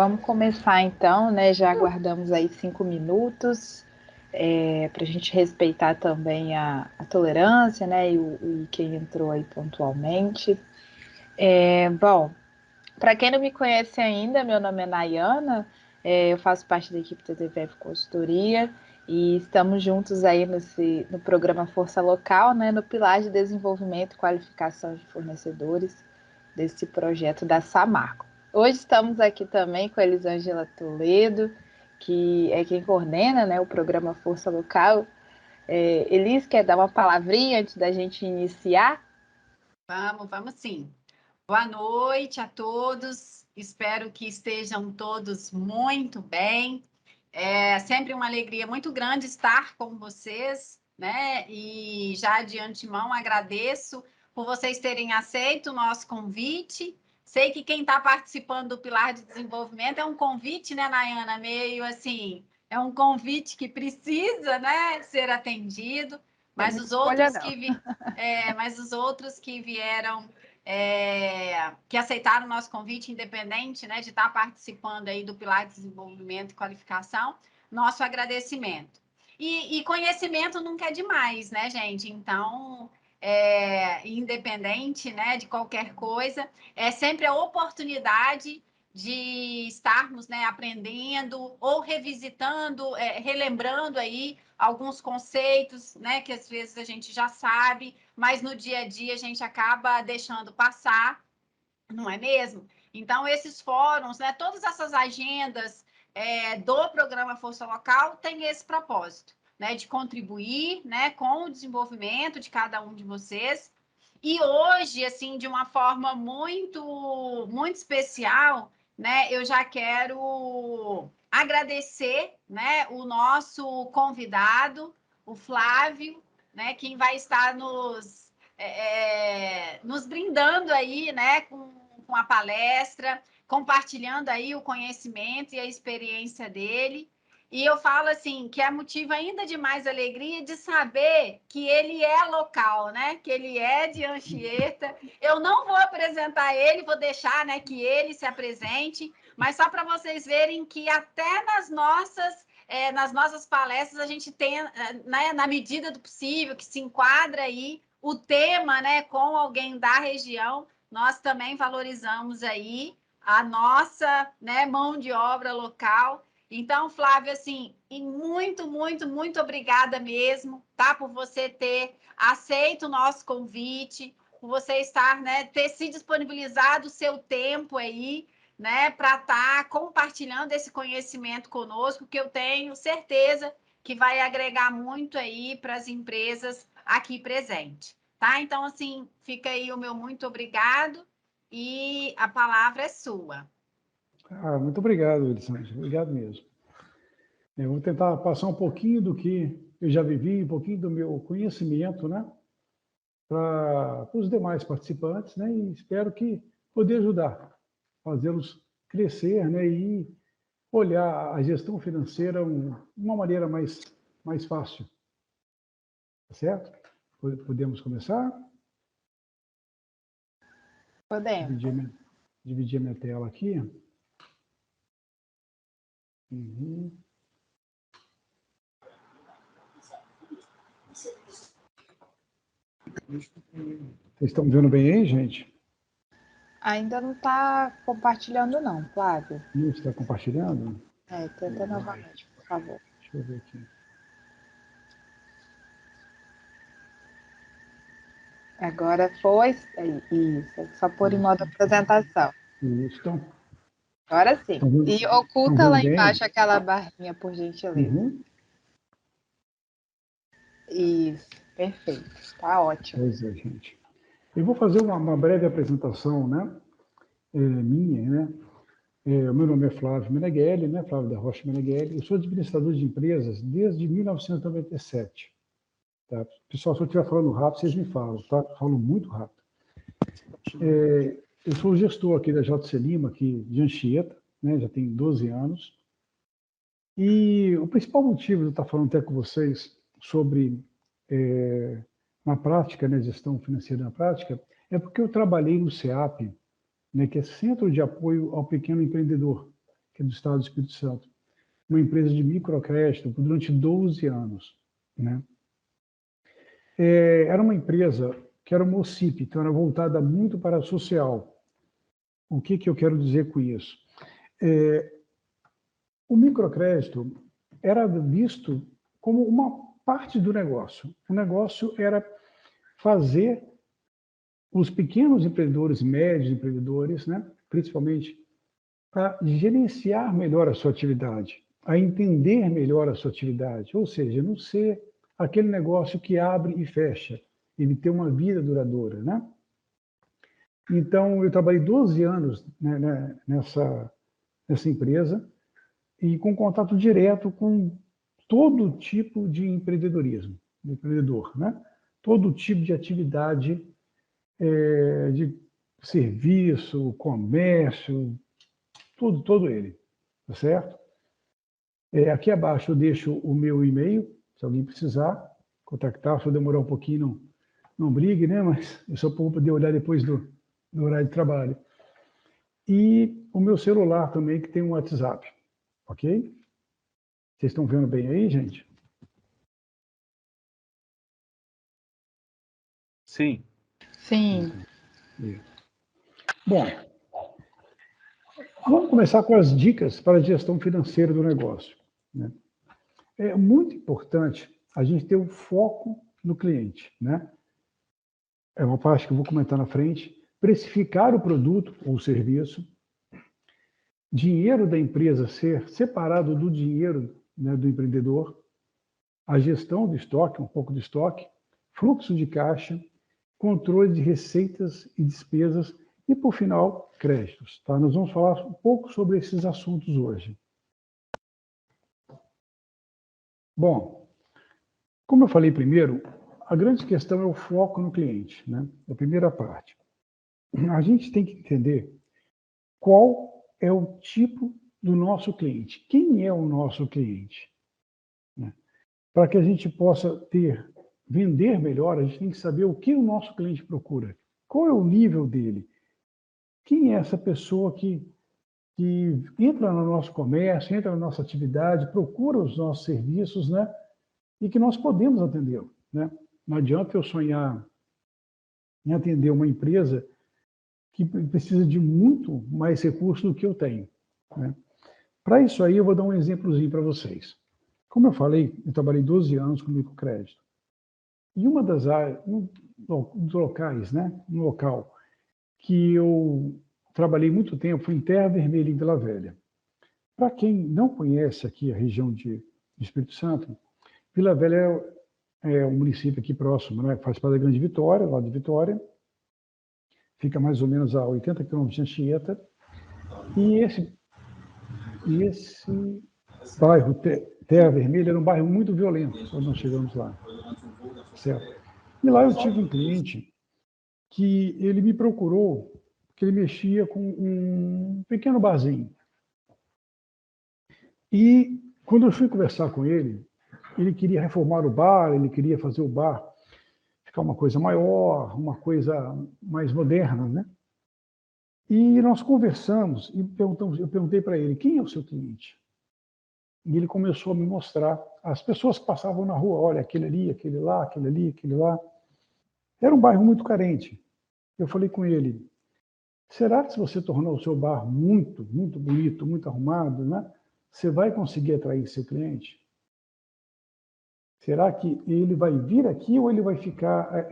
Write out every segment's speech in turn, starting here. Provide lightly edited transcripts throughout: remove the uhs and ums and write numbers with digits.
vamos começar então, né? Já aguardamos aí 5 minutos para a gente respeitar também a tolerância, né? E quem entrou aí pontualmente. Bom, para quem não me conhece ainda, meu nome é Nayana, eu faço parte da equipe da TVF Consultoria e estamos juntos aí no programa Força Local, né? No pilar de desenvolvimento e qualificação de fornecedores desse projeto da Samarco. Hoje estamos aqui também com a Elisângela Toledo, que é quem coordena, né, o programa Força Local. Elis, quer dar uma palavrinha antes da gente iniciar? Vamos sim. Boa noite a todos, espero que estejam todos muito bem. É sempre uma alegria muito grande estar com vocês, né? E já de antemão agradeço por vocês terem aceito o nosso convite. Sei que quem está participando do Pilar de Desenvolvimento é um convite, né, Nayana? Meio assim, é um convite que precisa, né, ser atendido, mas os outros que vieram que aceitaram o nosso convite, independente, né, de estar participando aí do Pilar de Desenvolvimento e Qualificação, nosso agradecimento. E conhecimento nunca é demais, né, gente? Então, independente, né, de qualquer coisa, é sempre a oportunidade de estarmos, né, aprendendo ou revisitando, relembrando aí alguns conceitos, né, que às vezes a gente já sabe, mas no dia a dia a gente acaba deixando passar, não é mesmo? Então, esses fóruns, né, todas essas agendas do programa Força Local têm esse propósito, né, de contribuir, né, com o desenvolvimento de cada um de vocês. E hoje, assim, de uma forma muito, muito especial, né, eu já quero agradecer, né, o nosso convidado, o Flávio, né, quem vai estar nos brindando aí, né, com a palestra, compartilhando aí o conhecimento e a experiência dele. E eu falo assim, que é motivo ainda de mais alegria de saber que ele é local, né? Que ele é de Anchieta. Eu não vou apresentar ele, vou deixar, né, que ele se apresente, mas só para vocês verem que até nas nossas palestras a gente tem, né, na medida do possível, que se enquadra aí o tema, né, com alguém da região, nós também valorizamos aí a nossa, né, mão de obra local. Então, Flávio, assim, e muito, muito, muito obrigada mesmo, tá? Por você ter aceito o nosso convite, por você estar, né, ter se disponibilizado o seu tempo aí, né, para estar compartilhando esse conhecimento conosco, que eu tenho certeza que vai agregar muito aí para as empresas aqui presentes, tá? Então, assim, fica aí o meu muito obrigado e a palavra é sua. Muito obrigado, Elisângela. Obrigado mesmo. Eu vou tentar passar um pouquinho do que eu já vivi, um pouquinho do meu conhecimento, né, para os demais participantes, né, e espero que poder ajudar, fazê-los crescer, né, e olhar a gestão financeira de uma maneira mais fácil. Tá certo? Podemos começar? Podemos. Dividir a minha tela aqui. Uhum. Vocês estão vendo bem aí, gente? Ainda não está compartilhando não, Flávio. Não está compartilhando? Tenta novamente, por favor. Deixa eu ver aqui. Agora foi. Isso, só pôr em modo apresentação. Isso. Agora sim. E oculta lá embaixo aquela barrinha, por gentileza. Uhum. Isso, perfeito. Está ótimo. Pois é, gente. Eu vou fazer uma breve apresentação, né? Minha, né? O meu nome é Flávio Meneghelli, né? Flávio da Rocha Meneghelli. Eu sou administrador de empresas desde 1997. Tá? Pessoal, se eu estiver falando rápido, vocês me falam, tá? Eu falo muito rápido. Eu sou gestor aqui da JC Lima, aqui de Anchieta, né? Já tem 12 anos. E o principal motivo de eu estar falando até com vocês sobre na prática, né, gestão financeira na prática, é porque eu trabalhei no CEAP, né, que é Centro de Apoio ao Pequeno Empreendedor, que aqui do estado do Espírito Santo, uma empresa de microcrédito durante 12 anos, né? Era uma empresa que era uma OCIP, então era voltada muito para a social. O que eu quero dizer com isso? O microcrédito era visto como uma parte do negócio. O negócio era fazer os pequenos empreendedores, médios empreendedores, né, principalmente, a gerenciar melhor a sua atividade, a entender melhor a sua atividade, ou seja, não ser aquele negócio que abre e fecha, ele ter uma vida duradoura, né? Então, eu trabalhei 12 anos, né, nessa empresa e com contato direto com todo tipo de empreendedorismo, empreendedor, né? Todo tipo de atividade de serviço, comércio, todo ele, tá certo? Aqui abaixo eu deixo o meu e-mail, se alguém precisar contactar, se eu demorar um pouquinho, não brigue, né? Mas eu só vou poder olhar depois do horário de trabalho. E o meu celular também, que tem um WhatsApp, ok? Vocês estão vendo bem aí, gente? Sim. Sim. Bom, vamos começar com as dicas para a gestão financeira do negócio, né? É muito importante a gente ter o foco no cliente, né? É uma parte que eu vou comentar na frente. Precificar o produto ou serviço, dinheiro da empresa ser separado do dinheiro, né, do empreendedor, a gestão do estoque, um pouco de estoque, fluxo de caixa, controle de receitas e despesas e, por final, créditos. Tá? Nós vamos falar um pouco sobre esses assuntos hoje. Bom, como eu falei primeiro, a grande questão é o foco no cliente, né? A primeira parte. A gente tem que entender qual é o tipo do nosso cliente. Quem é o nosso cliente? Né? Para que a gente possa vender melhor, a gente tem que saber o que o nosso cliente procura. Qual é o nível dele? Quem é essa pessoa que entra no nosso comércio, entra na nossa atividade, procura os nossos serviços, né? E que nós podemos atendê-lo, né? Não adianta eu sonhar em atender uma empresa que precisa de muito mais recursos do que eu tenho, né? Para isso aí, eu vou dar um exemplozinho para vocês. Como eu falei, eu trabalhei 12 anos com microcrédito. E uma das áreas, dos locais, né? Um local que eu trabalhei muito tempo foi em Terra Vermelha, em Vila Velha. Para quem não conhece aqui a região de Espírito Santo, Vila Velha é um município aqui próximo, né? Faz parte da Grande Vitória, lá de Vitória. Fica mais ou menos a 80 quilômetros de Anchieta. E esse bairro, Terra Vermelha, era um bairro muito violento quando nós chegamos lá. Certo? E lá eu tive um cliente que ele me procurou, que ele mexia com um pequeno barzinho. E quando eu fui conversar com ele queria reformar o bar, ele queria fazer o bar ficar uma coisa maior, uma coisa mais moderna, né? E nós conversamos e eu perguntei para ele, quem é o seu cliente? E ele começou a me mostrar as pessoas que passavam na rua, olha, aquele ali, aquele lá, aquele ali, aquele lá. Era um bairro muito carente. Eu falei com ele, será que se você tornar o seu bar muito, muito bonito, muito arrumado, né, você vai conseguir atrair seu cliente? Será que ele vai vir aqui ou ele vai ficar,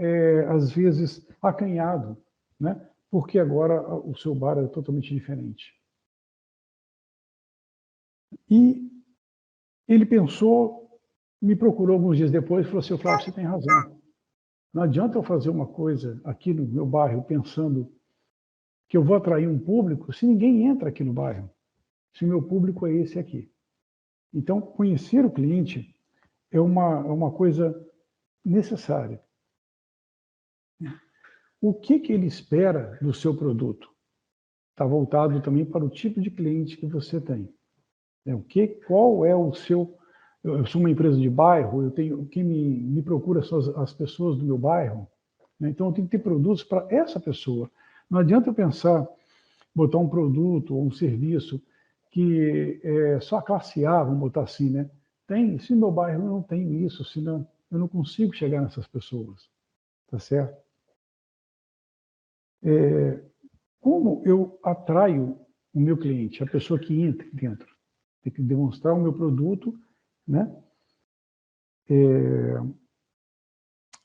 às vezes, acanhado, né? Porque agora o seu bar é totalmente diferente. E ele pensou, me procurou alguns dias depois e falou assim, Flávio, você tem razão. Não adianta eu fazer uma coisa aqui no meu bairro pensando que eu vou atrair um público se ninguém entra aqui no bairro, se o meu público é esse aqui. Então, conhecer o cliente é uma coisa necessária. O que ele espera do seu produto? Está voltado também para o tipo de cliente que você tem. Qual é o seu... Eu sou uma empresa de bairro, quem me procura são as pessoas do meu bairro, né? Então eu tenho que ter produtos para essa pessoa. Não adianta eu pensar, botar um produto ou um serviço que é só a classe A, vamos botar assim, né? Se no meu bairro eu não tenho isso, senão eu não consigo chegar nessas pessoas, tá certo? Como eu atraio o meu cliente, a pessoa que entra dentro? Tem que demonstrar o meu produto, né?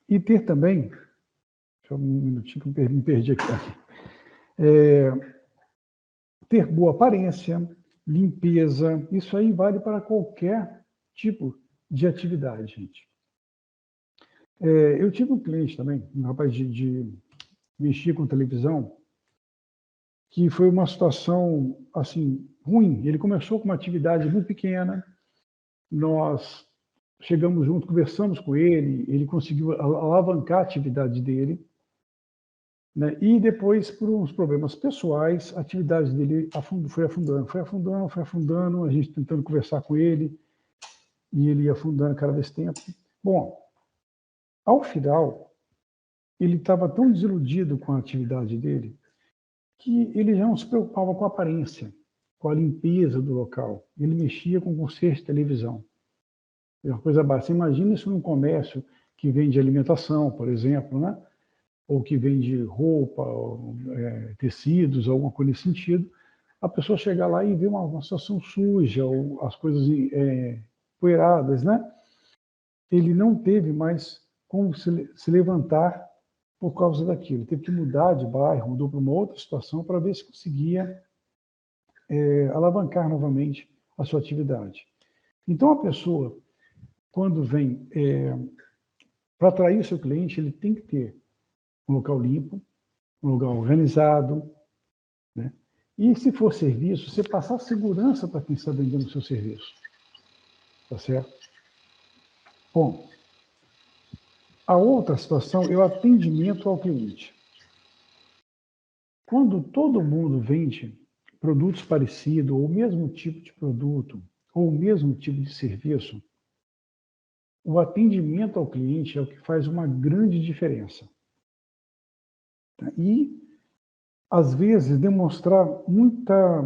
E ter também, só um minutinho que eu me perdi aqui. Ter boa aparência, limpeza, isso aí vale para qualquer tipo de atividade, gente. Eu tive um cliente também, um rapaz de mexer com televisão, que foi uma situação, assim, ruim. Ele começou com uma atividade muito pequena, nós chegamos junto, conversamos com ele conseguiu alavancar a atividade dele, né? E depois, por uns problemas pessoais, a atividade dele foi afundando, a gente tentando conversar com ele, e ele ia afundando cada vez tempo. Bom, ao final, ele estava tão desiludido com a atividade dele, que ele já não se preocupava com a aparência, com a limpeza do local. Ele mexia com conserto de televisão. É uma coisa básica. Imagina isso num comércio que vende alimentação, por exemplo, né? Ou que vende roupa, ou, tecidos, alguma coisa nesse sentido. A pessoa chegar lá e ver uma situação suja, ou as coisas poeiradas, né? Ele não teve mais como se levantar por causa daquilo. Teve que mudar de bairro, mudou para uma outra situação para ver se conseguia alavancar novamente a sua atividade. Então, a pessoa, quando vem para atrair o seu cliente, ele tem que ter um local limpo, um lugar organizado, né? E se for serviço, você passar segurança para quem está vendendo o seu serviço. Tá certo? Bom, a outra situação é o atendimento ao cliente. Quando todo mundo vende produtos parecidos, ou o mesmo tipo de produto, ou o mesmo tipo de serviço, o atendimento ao cliente é o que faz uma grande diferença. E, às vezes, demonstrar muita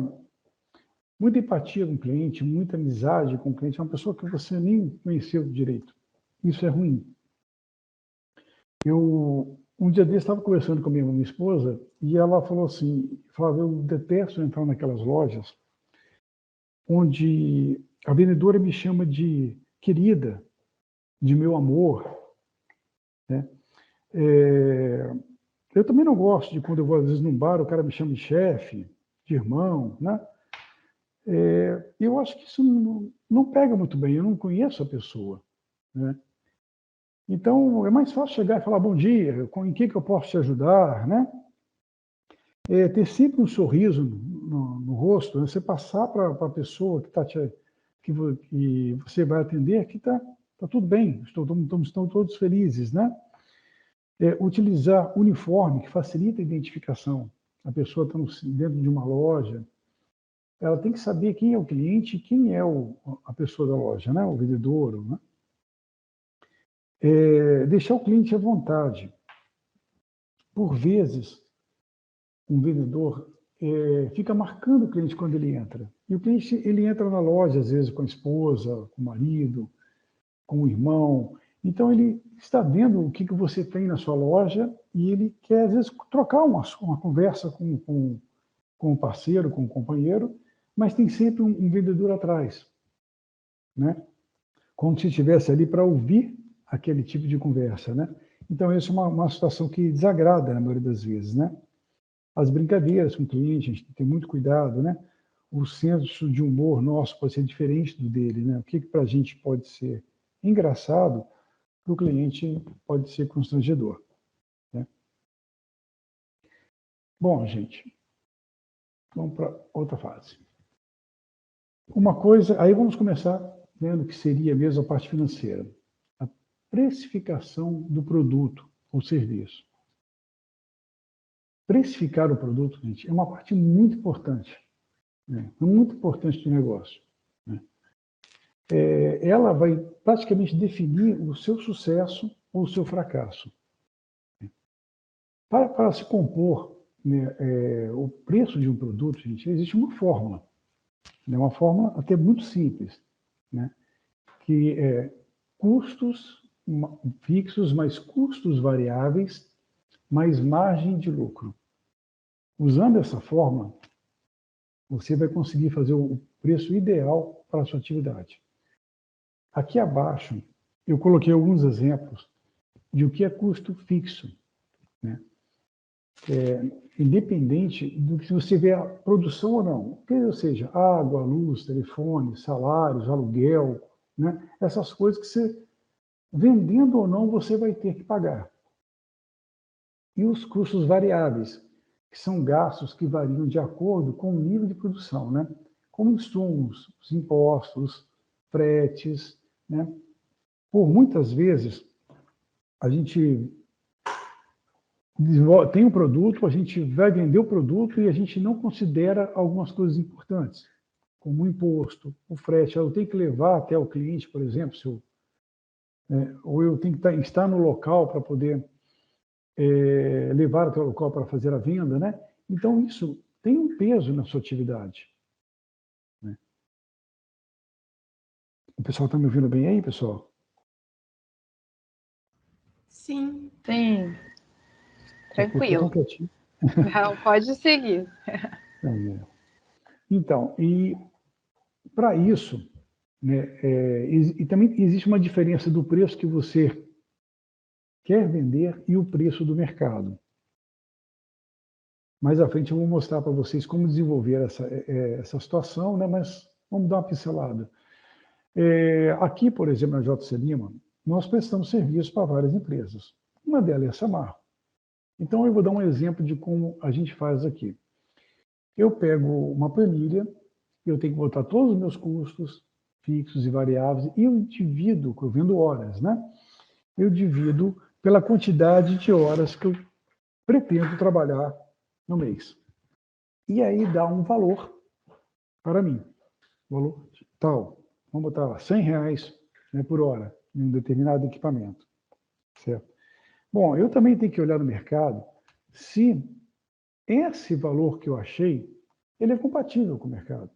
empatia com o cliente, muita amizade com o cliente, é uma pessoa que você nem conheceu direito. Isso é ruim. Um dia desse, estava conversando com a minha esposa e ela falou assim, eu detesto entrar naquelas lojas onde a vendedora me chama de querida, de meu amor, né? Eu também não gosto de quando eu vou, às vezes, num bar, o cara me chama de chefe, de irmão, né? Eu acho que isso não pega muito bem, eu não conheço a pessoa, né? Então, é mais fácil chegar e falar bom dia, em que eu posso te ajudar, né? Ter sempre um sorriso no rosto, né? Você passar para a pessoa que você vai atender que está tudo bem, estão todos felizes, né? Utilizar uniforme que facilita a identificação. A pessoa está dentro de uma loja, ela tem que saber quem é o cliente e quem é a pessoa da loja, né? O vendedor, né? Deixar o cliente à vontade. Por vezes, um vendedor fica marcando o cliente quando ele entra. E o cliente ele entra na loja, às vezes, com a esposa, com o marido, com o irmão. Então, ele está vendo o que você tem na sua loja e ele quer, às vezes, trocar uma conversa com o parceiro, com o companheiro, mas tem sempre um vendedor atrás, né? Como se estivesse ali para ouvir aquele tipo de conversa, né? Então, essa é uma situação que desagrada na maioria das vezes, né? As brincadeiras com o cliente, a gente tem que ter muito cuidado, né? O senso de humor nosso pode ser diferente do dele, né? O que para a gente pode ser engraçado, para o cliente pode ser constrangedor, né? Bom, gente, vamos para outra fase. Uma coisa, aí vamos começar vendo que seria mesmo a parte financeira. A precificação do produto ou serviço. Precificar o produto, gente, é uma parte muito importante, né? É muito importante do negócio, né? Ela vai praticamente definir o seu sucesso ou o seu fracasso. Para se compor, né, o preço de um produto, gente, existe uma fórmula, É uma forma até muito simples, né? Que é custos fixos mais custos variáveis mais margem de lucro. Usando essa forma, você vai conseguir fazer o preço ideal para a sua atividade. Aqui abaixo, eu coloquei alguns exemplos de o que é custo fixo, né? Independente do que você vê a produção ou não, ou seja, água, luz, telefone, salários, aluguel, né? Essas coisas que você, vendendo ou não, você vai ter que pagar. E os custos variáveis, que são gastos que variam de acordo com o nível de produção, né? Como insumos, os impostos, fretes, né? Por muitas vezes, a gente tem um produto, a gente vai vender o produto e a gente não considera algumas coisas importantes, como o imposto, o frete. Eu tenho que levar até o cliente, por exemplo, ou eu tenho que estar no local para poder levar até o local para fazer a venda, né? Então, isso tem um peso na sua atividade, né? O pessoal está me ouvindo bem aí, pessoal? Sim. Sim. Tranquilo. Não, pode seguir. Então, e para isso, né, e também existe uma diferença do preço que você quer vender e o preço do mercado. Mais à frente eu vou mostrar para vocês como desenvolver essa situação, né, mas vamos dar uma pincelada. Aqui, por exemplo, na JC Lima, nós prestamos serviço para várias empresas. Uma delas é a Samarco. Então, eu vou dar um exemplo de como a gente faz aqui. Eu pego uma planilha, eu tenho que botar todos os meus custos fixos e variáveis, e eu divido, eu vendo horas, né? Eu divido pela quantidade de horas que eu pretendo trabalhar no mês. E aí dá um valor para mim. Valor tal. Vamos botar lá, R$100, né, por hora, em um determinado equipamento. Certo? Bom, eu também tenho que olhar no mercado se esse valor que eu achei, ele é compatível com o mercado.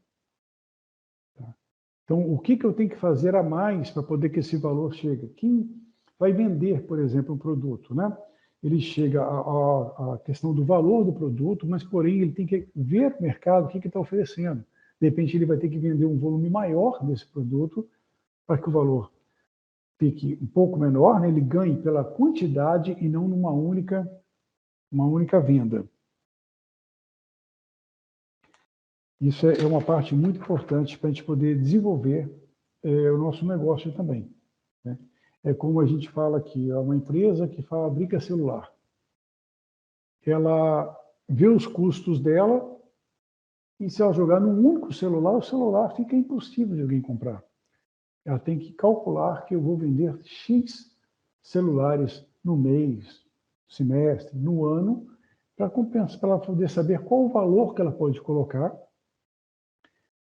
Tá? Então, o que eu tenho que fazer a mais para poder que esse valor chegue? Quem vai vender, por exemplo, um produto, né? Ele chega à questão do valor do produto, mas, porém, ele tem que ver o mercado, o que está oferecendo. De repente, ele vai ter que vender um volume maior desse produto para que o valor fique um pouco menor, né? Ele ganhe pela quantidade e não numa única venda. Isso é uma parte muito importante para a gente poder desenvolver o nosso negócio também, né? É como a gente fala aqui, é uma empresa que fabrica celular. Ela vê os custos dela e se ela jogar num único celular, o celular fica impossível de alguém comprar. Ela tem que calcular que eu vou vender X celulares no mês, semestre, no ano, para compensar, para ela poder saber qual o valor que ela pode colocar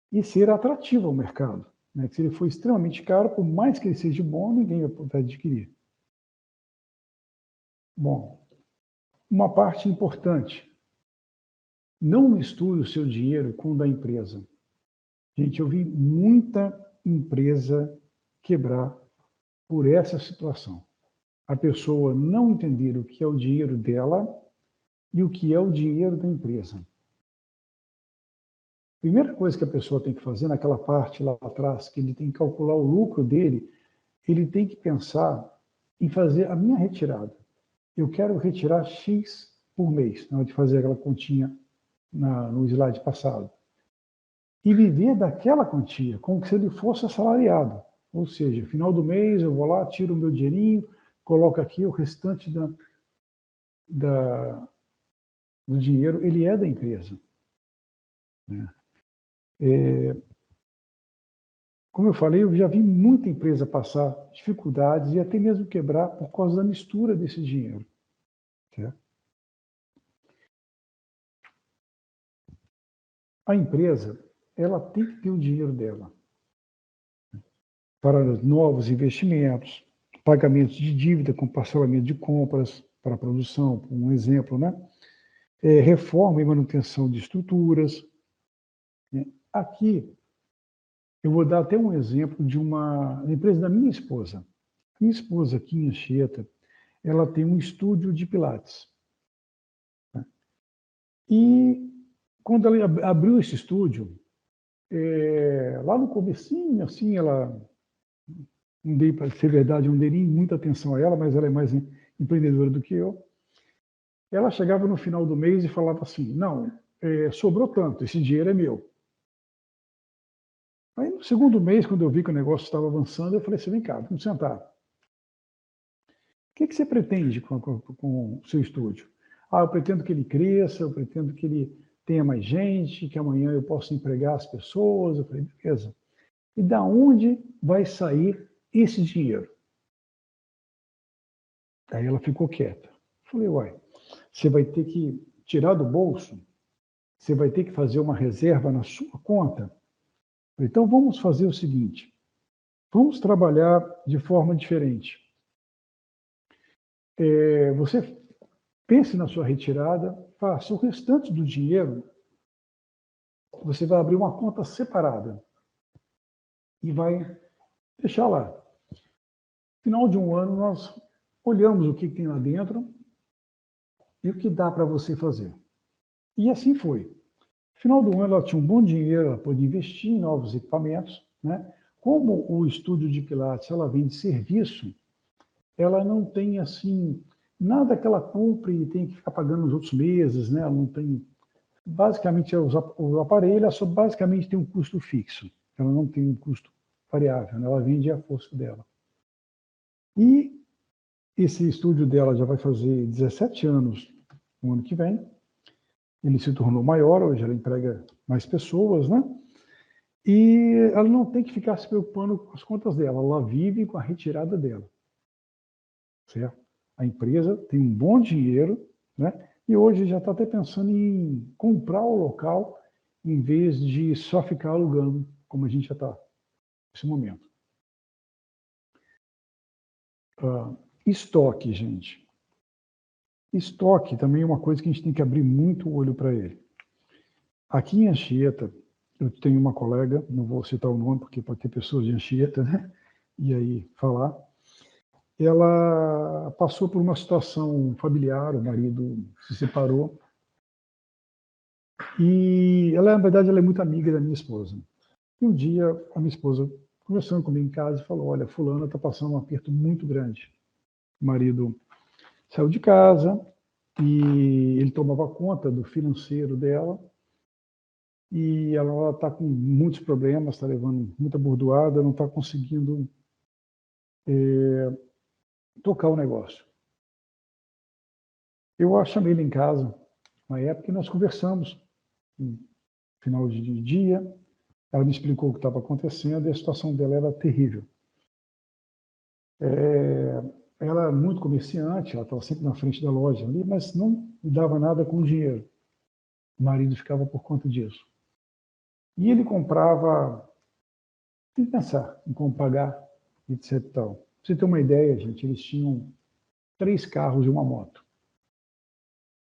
e ser atrativo ao mercado, né? Se ele for extremamente caro, por mais que ele seja bom, ninguém vai poder adquirir. Bom, uma parte importante, não misture o seu dinheiro com o da empresa. Gente, eu vi muita empresa quebrar por essa situação. A pessoa não entender o que é o dinheiro dela e o que é o dinheiro da empresa. Primeira coisa que a pessoa tem que fazer naquela parte lá atrás, que ele tem que calcular o lucro dele, ele tem que pensar em fazer a minha retirada. Eu quero retirar X por mês, na hora de fazer aquela continha no slide passado. E viver daquela quantia, como se ele fosse assalariado. Ou seja, final do mês eu vou lá, tiro o meu dinheirinho, coloco aqui o restante do dinheiro, ele é da empresa, né? Como eu falei, eu já vi muita empresa passar dificuldades e até mesmo quebrar por causa da mistura desse dinheiro, certo? A empresa, ela tem que ter o dinheiro dela para novos investimentos, pagamentos de dívida com parcelamento de compras para a produção, um exemplo, né? Reforma e manutenção de estruturas, né? Aqui Eu vou dar até um exemplo de uma empresa da minha esposa. Minha esposa aqui em Anchieta, ela tem um estúdio de Pilates. E quando ela abriu esse estúdio, lá no comecinho, assim, ela, não dei, para ser verdade, não dei muita atenção a ela, mas ela é mais empreendedora do que eu. Ela chegava no final do mês e falava assim, não, sobrou tanto, esse dinheiro é meu. Aí no segundo mês, quando eu vi que o negócio estava avançando, eu falei assim, vem cá, vamos sentar. O que você pretende com o seu estúdio? Ah, eu pretendo que ele cresça, eu pretendo que ele tenha mais gente, que amanhã eu possa empregar as pessoas. Eu falei, beleza. E da onde vai sair esse dinheiro? Aí ela ficou quieta. Eu falei, uai, você vai ter que tirar do bolso? Você vai ter que fazer uma reserva na sua conta? Então vamos fazer o seguinte, vamos trabalhar de forma diferente. Você pense na sua retirada, faça o restante do dinheiro, você vai abrir uma conta separada e vai deixar lá. No final de um ano, nós olhamos o que tem lá dentro e o que dá para você fazer. E assim foi. No final do ano, ela tinha um bom dinheiro, ela pôde investir em novos equipamentos, né? Como o estúdio de Pilates, ela vende serviço, ela não tem, assim, nada que ela compre e tem que ficar pagando nos outros meses, né? Ela não tem... Basicamente, o aparelho, ela só basicamente tem um custo fixo. Ela não tem um custo variável, né? Ela vende a força dela. E esse estúdio dela já vai fazer 17 anos no ano que vem. Ele se tornou maior, hoje ela emprega mais pessoas, né? E ela não tem que ficar se preocupando com as contas dela, ela vive com a retirada dela. Certo? A empresa tem um bom dinheiro, né? E hoje já está até pensando em comprar o local em vez de só ficar alugando, como a gente já está nesse momento. Estoque, gente. Estoque também é uma coisa que a gente tem que abrir muito o olho para ele. Aqui em Anchieta, eu tenho uma colega, não vou citar o nome, porque pode ter pessoas de Anchieta, né? E aí falar. Ela passou por uma situação familiar, o marido se separou. E ela, na verdade, ela é muito amiga da minha esposa. E um dia, a minha esposa, conversando comigo em casa, falou, olha, fulana está passando um aperto muito grande. O marido saiu de casa e ele tomava conta do financeiro dela e ela está com muitos problemas, está levando muita bordoada, não está conseguindo tocar o negócio. Eu a chamei ele em casa, uma época, e nós conversamos, no final de dia, ela me explicou o que estava acontecendo e a situação dela era terrível. Ela é muito comerciante, ela estava sempre na frente da loja ali, mas não dava nada com dinheiro. O marido ficava por conta disso. E ele comprava, sem pensar em como pagar, etc. Tal. Pra você ter uma ideia, gente, eles tinham 3 carros e uma moto.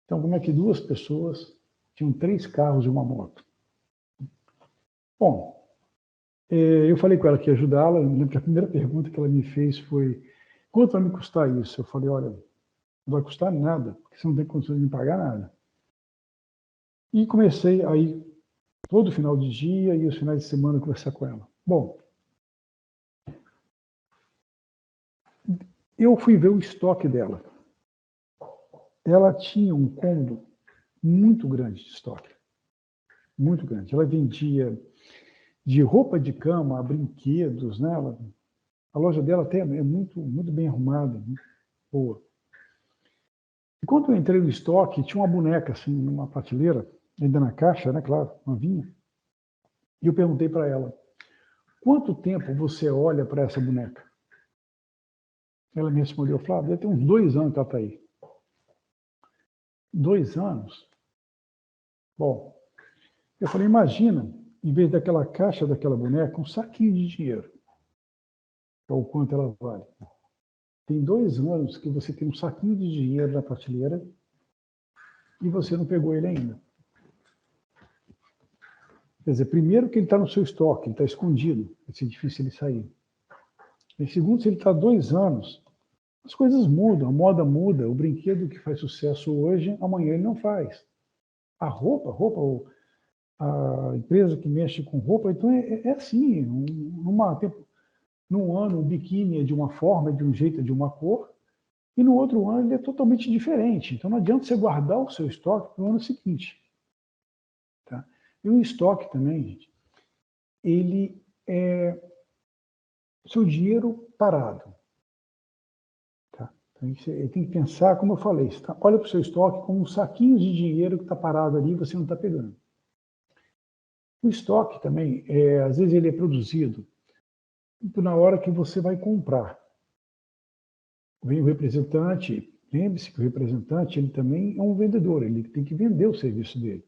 Então, como é que 2 pessoas tinham 3 carros e uma moto? Bom, eu falei com ela que ia ajudá-la. Eu lembro que a primeira pergunta que ela me fez foi: quanto vai me custar isso? Eu falei: olha, não vai custar nada, porque você não tem condições de me pagar nada. E comecei aí, todo final de dia e os finais de semana, conversar com ela. Bom, eu fui ver o estoque dela. Ela tinha um cômodo muito grande de estoque. Muito grande. Ela vendia de roupa de cama a brinquedos, né? A loja dela até é muito, muito bem arrumada, muito boa. E quando eu entrei no estoque, tinha uma boneca assim, numa prateleira, ainda na caixa, né? Claro, novinha. E eu perguntei para ela: quanto tempo você olha para essa boneca? Ela me respondeu: Flávio, deve ter uns 2 anos que ela está aí. 2 anos? Bom, eu falei: imagina, em vez daquela caixa daquela boneca, um saquinho de dinheiro. Que é o quanto ela vale. Tem 2 anos que você tem um saquinho de dinheiro na prateleira e você não pegou ele ainda. Quer dizer, primeiro que ele está no seu estoque, ele está escondido, vai ser difícil ele sair. E segundo, se ele está há 2 anos, as coisas mudam, a moda muda, o brinquedo que faz sucesso hoje, amanhã ele não faz. A roupa, a empresa que mexe com roupa, então é assim, num ano o biquíni é de uma forma, é de um jeito, é de uma cor, e no outro ano ele é totalmente diferente. Então não adianta você guardar o seu estoque para o ano seguinte. Tá? E o estoque também, gente, ele é seu dinheiro parado. Tá? Então você tem que pensar, como eu falei, olha para o seu estoque como saquinhos de dinheiro que está parado ali e você não está pegando. O estoque também, às vezes ele é produzido na hora que você vai comprar. Vem o representante, lembre-se que o representante ele também é um vendedor, ele tem que vender o serviço dele.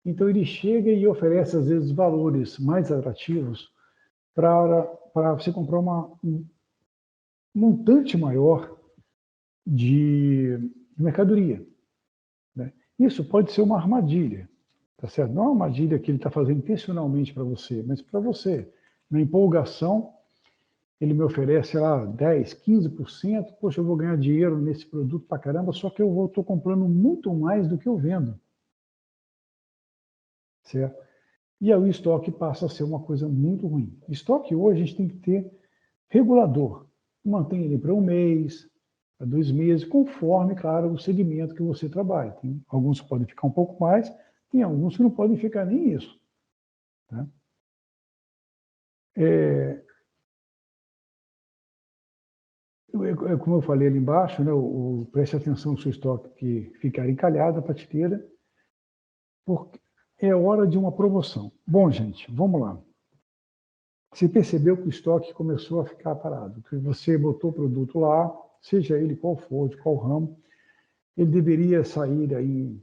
Então ele chega e oferece às vezes valores mais atrativos para você comprar um montante maior de mercadoria. Né? Isso pode ser uma armadilha, tá certo? Não é uma armadilha que ele está fazendo intencionalmente para você, mas para você. Na empolgação, ele me oferece, sei lá, 10%, 15%, poxa, eu vou ganhar dinheiro nesse produto para caramba, só que eu estou comprando muito mais do que eu vendo. Certo? E aí o estoque passa a ser uma coisa muito ruim. Estoque hoje a gente tem que ter regulador. Mantém ele para 1 mês, para 2 meses, conforme, claro, o segmento que você trabalha. Tem alguns que podem ficar um pouco mais, tem alguns que não podem ficar nem isso. Tá? Como eu falei ali embaixo, né, preste atenção no seu estoque que ficar encalhado a prateleira, porque é hora de uma promoção. Bom, gente, vamos lá. Você percebeu que o estoque começou a ficar parado, que você botou o produto lá, seja ele qual for, de qual ramo, ele deveria sair aí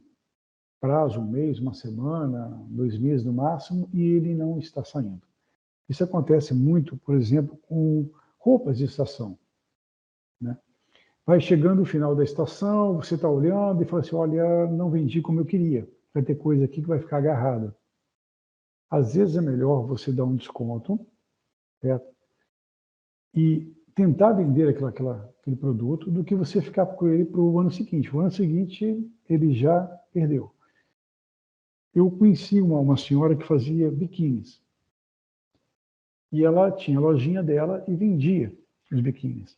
prazo, 1 mês, 1 semana, 2 meses no máximo, e ele não está saindo. Isso acontece muito, por exemplo, com roupas de estação. Né? Vai chegando o final da estação, você está olhando e fala assim, olha, não vendi como eu queria, vai ter coisa aqui que vai ficar agarrada. Às vezes é melhor você dar um desconto, certo? E tentar vender aquele produto do que você ficar com ele para o ano seguinte. O ano seguinte ele já perdeu. Eu conheci uma senhora que fazia biquínis. E ela tinha a lojinha dela e vendia os biquínis.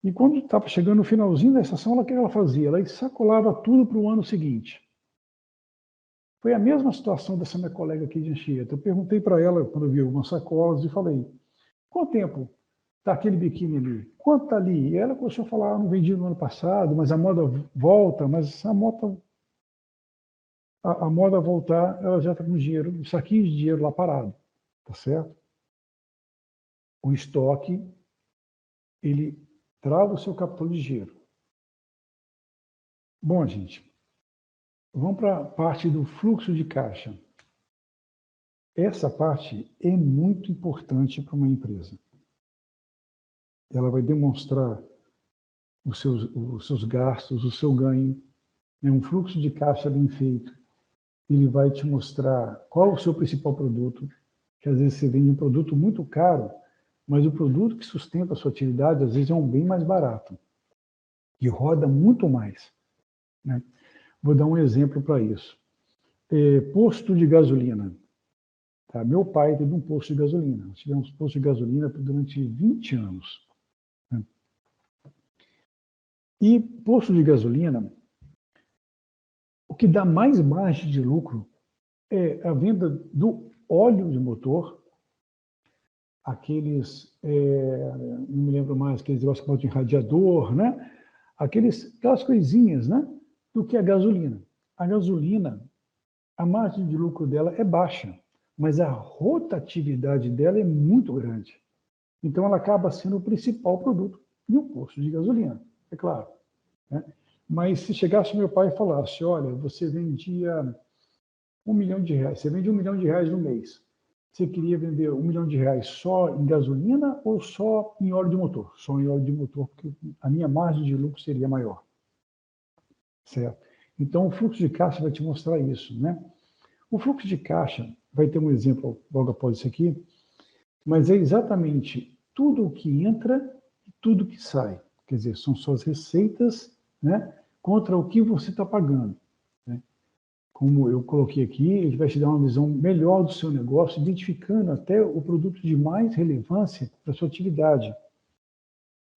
E quando estava chegando no finalzinho da estação, o que ela fazia? Ela sacolava tudo para o ano seguinte. Foi a mesma situação dessa minha colega aqui de Anchieta. Eu perguntei para ela, quando eu vi algumas sacolas, e falei, quanto tempo está aquele biquíni ali? Quanto está ali? E ela começou a falar, não vendi no ano passado, mas a moda volta, mas a moda voltar, ela já está com dinheiro, um saquinho de dinheiro lá parado, tá certo? O estoque, ele trava o seu capital de giro. Bom, gente, vamos para a parte do fluxo de caixa. Essa parte é muito importante para uma empresa. Ela vai demonstrar os seus gastos, o seu ganho. É um fluxo de caixa bem feito. Ele vai te mostrar qual o seu principal produto, que às vezes você vende um produto muito caro, mas o produto que sustenta a sua atividade, às vezes, é um bem mais barato, que roda muito mais. Né? Vou dar um exemplo para isso. Posto de gasolina. Tá? Meu pai teve um posto de gasolina. Nós tivemos posto de gasolina durante 20 anos. Né? E posto de gasolina, o que dá mais margem de lucro é a venda do óleo de motor, aqueles, não me lembro mais, aqueles negócios que botam em radiador, né? Aquelas coisinhas, né? Do que a gasolina. A gasolina, a margem de lucro dela é baixa, mas a rotatividade dela é muito grande. Então, ela acaba sendo o principal produto de um posto de gasolina, é claro. Né? Mas se chegasse meu pai e falasse, olha, você vendia R$1 milhão, você vende R$1 milhão no mês. Você queria vender R$1 milhão só em gasolina ou só em óleo de motor? Só em óleo de motor, porque a minha margem de lucro seria maior. Certo? Então, o fluxo de caixa vai te mostrar isso, né? O fluxo de caixa, vai ter um exemplo logo após isso aqui, mas é exatamente tudo o que entra e tudo o que sai. Quer dizer, são suas receitas, né, contra o que você está pagando. Né? Como eu coloquei aqui, ele vai te dar uma visão melhor do seu negócio, identificando até o produto de mais relevância para a sua atividade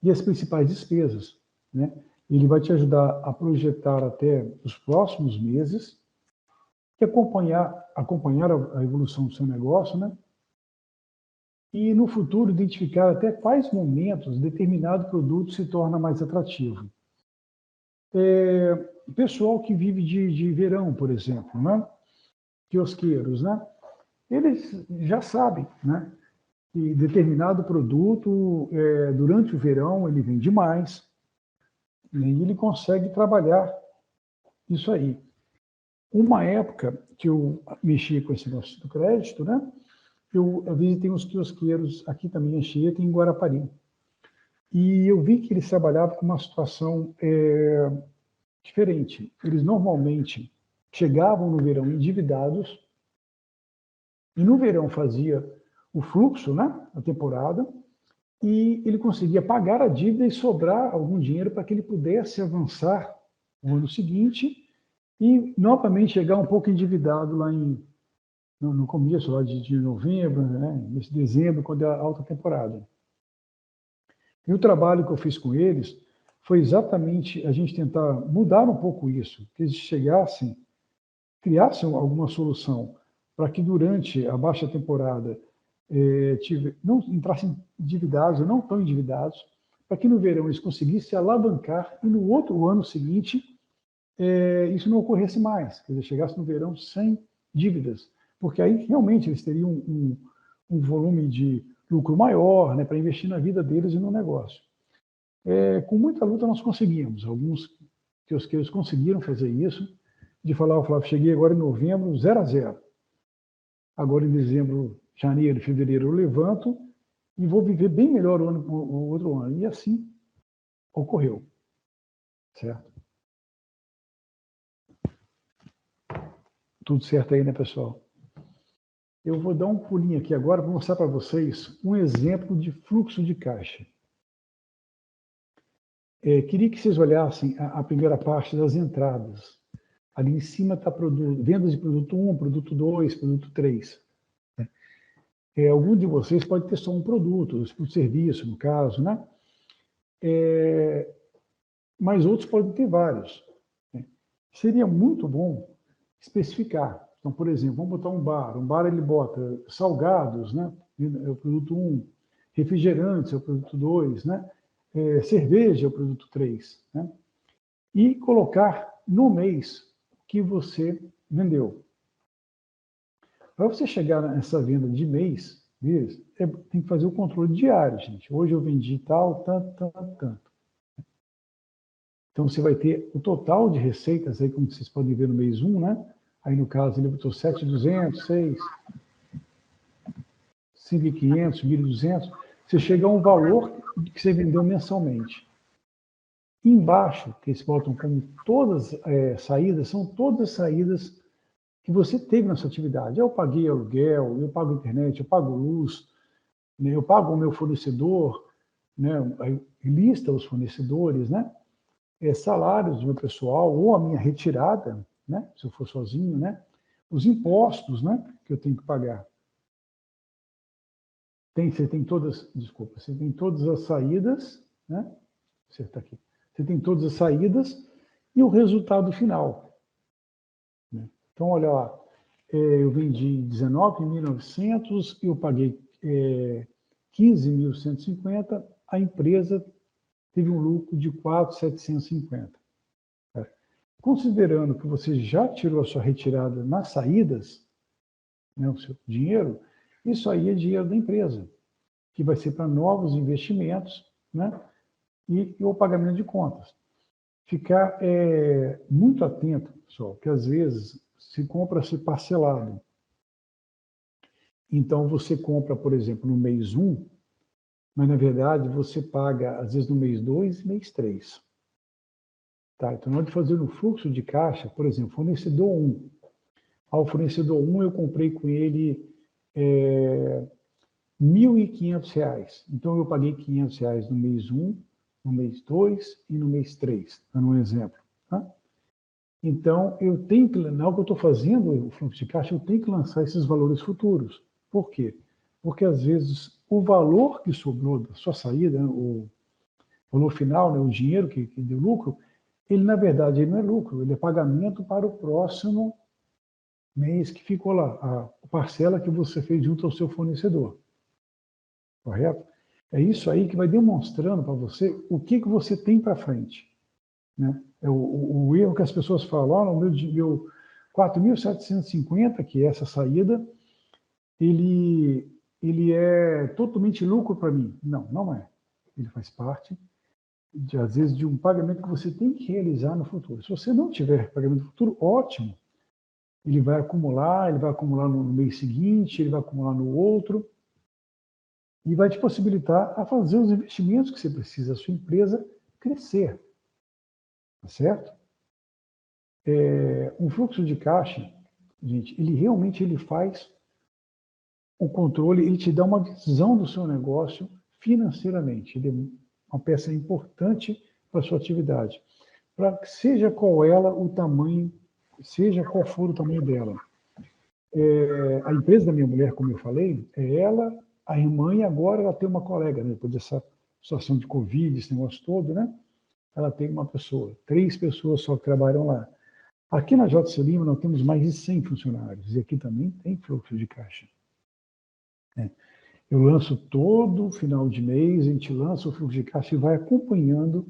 e as principais despesas. Né? Ele vai te ajudar a projetar até os próximos meses e acompanhar a evolução do seu negócio, né? E no futuro identificar até quais momentos determinado produto se torna mais atrativo. Pessoal que vive de verão, por exemplo, né? Quiosqueiros, né? Eles já sabem, né? Que determinado produto, durante o verão, ele vende mais, né? E ele consegue trabalhar isso aí. Uma época que eu mexia com esse negócio do crédito, né? Eu visitei uns quiosqueiros aqui também em Anchieta, em Guarapari. E eu vi que eles trabalhavam com uma situação diferente. Eles normalmente chegavam no verão endividados, e no verão fazia o fluxo, né, a temporada, e ele conseguia pagar a dívida e sobrar algum dinheiro para que ele pudesse avançar no ano seguinte e novamente chegar um pouco endividado lá no começo lá de novembro, né, nesse dezembro, quando é a alta temporada. E o trabalho que eu fiz com eles foi exatamente a gente tentar mudar um pouco isso, que eles chegassem, criassem alguma solução para que durante a baixa temporada não entrassem endividados ou não tão endividados, para que no verão eles conseguissem alavancar e no outro ano seguinte isso não ocorresse mais, quer dizer, chegasse no verão sem dívidas, porque aí realmente eles teriam um volume de lucro maior, né, para investir na vida deles e no negócio. Com muita luta nós conseguimos, alguns quiosqueiros conseguiram fazer isso, de falar, Flávio, cheguei agora em novembro, 0-0. Agora em dezembro, janeiro, fevereiro eu levanto e vou viver bem melhor o outro ano. E assim ocorreu, certo? Tudo certo aí, né, pessoal? Eu vou dar um pulinho aqui agora para mostrar para vocês um exemplo de fluxo de caixa. Queria que vocês olhassem a primeira parte das entradas. Ali em cima está vendas de produto 1, produto 2, produto 3. Algum de vocês pode ter só um produto, um serviço, no caso, né? Mas outros podem ter vários. Né? Seria muito bom especificar. Então, por exemplo, vamos botar um bar. Um bar ele bota salgados, né? É o produto 1, refrigerantes é o produto 2, né? Cerveja é o produto 3. Né? E colocar no mês que você vendeu. Para você chegar nessa venda de mês, tem que fazer o controle diário, gente. Hoje eu vendi tal, tanto, tanto, tanto. Então, você vai ter o total de receitas, aí, como vocês podem ver no mês 1, né? Aí, no caso, ele botou 7.200, 6, 5.500, 1.200. Você chega a um valor que você vendeu mensalmente. Embaixo, que eles botam como todas saídas, são todas as saídas que você teve na sua atividade. Eu paguei aluguel, eu pago internet, eu pago luz, né, eu pago o meu fornecedor, né, aí lista os fornecedores, né, salários do meu pessoal, ou a minha retirada, né, se eu for sozinho, né, os impostos, né, que eu tenho que pagar. Você tem todas as saídas, né, você está aqui. Você tem todas as saídas e o resultado final. Né? Então, olha lá, eu vendi 19.900, eu paguei 15.150, a empresa teve um lucro de 4.750. Considerando que você já tirou a sua retirada nas saídas, né, o seu dinheiro, isso aí é dinheiro da empresa, que vai ser para novos investimentos, né, e o pagamento de contas. Ficar muito atento, pessoal, que às vezes se compra-se parcelado. Então, você compra, por exemplo, no mês 1, mas, na verdade, você paga, às vezes, no mês 2 e mês 3. Tá? Então, na hora de fazer o fluxo de caixa, por exemplo, fornecedor 1, Ao fornecedor 1, eu comprei com ele R$ 1.500. Então, eu paguei R$ 500 no mês 1, no mês 2 e no mês 3, dando um exemplo. Tá? Então, eu tenho que, na hora que eu estou fazendo o fluxo de caixa, eu tenho que lançar esses valores futuros. Por quê? Porque, às vezes, o valor que sobrou da sua saída, o valor final, né, o dinheiro que deu lucro, ele, na verdade, ele não é lucro, ele é pagamento para o próximo mês que ficou lá, a parcela que você fez junto ao seu fornecedor. Correto? É isso aí que vai demonstrando para você o que você tem para frente. Né? O erro que as pessoas falam, o meu 4.750, que é essa saída, ele é totalmente lucro para mim. Não, não é. Ele faz parte, às vezes, de um pagamento que você tem que realizar no futuro. Se você não tiver pagamento no futuro, ótimo. Ele vai acumular no mês seguinte, ele vai acumular no outro, e vai te possibilitar a fazer os investimentos que você precisa, a sua empresa crescer. Tá certo? Um fluxo de caixa, gente, ele realmente faz o controle, ele te dá uma visão do seu negócio financeiramente. Ele é uma peça importante para a sua atividade. Para que seja qual ela, o tamanho, seja qual for o tamanho dela. A empresa da minha mulher, como eu falei, é ela, a irmã, e agora ela tem uma colega, né? Depois dessa situação de Covid, esse negócio todo, né? Ela tem uma pessoa, 3 pessoas só que trabalham lá. Aqui na JC Lima nós temos mais de 100 funcionários, e aqui também tem fluxo de caixa. Eu lanço todo final de mês, a gente lança o fluxo de caixa e vai acompanhando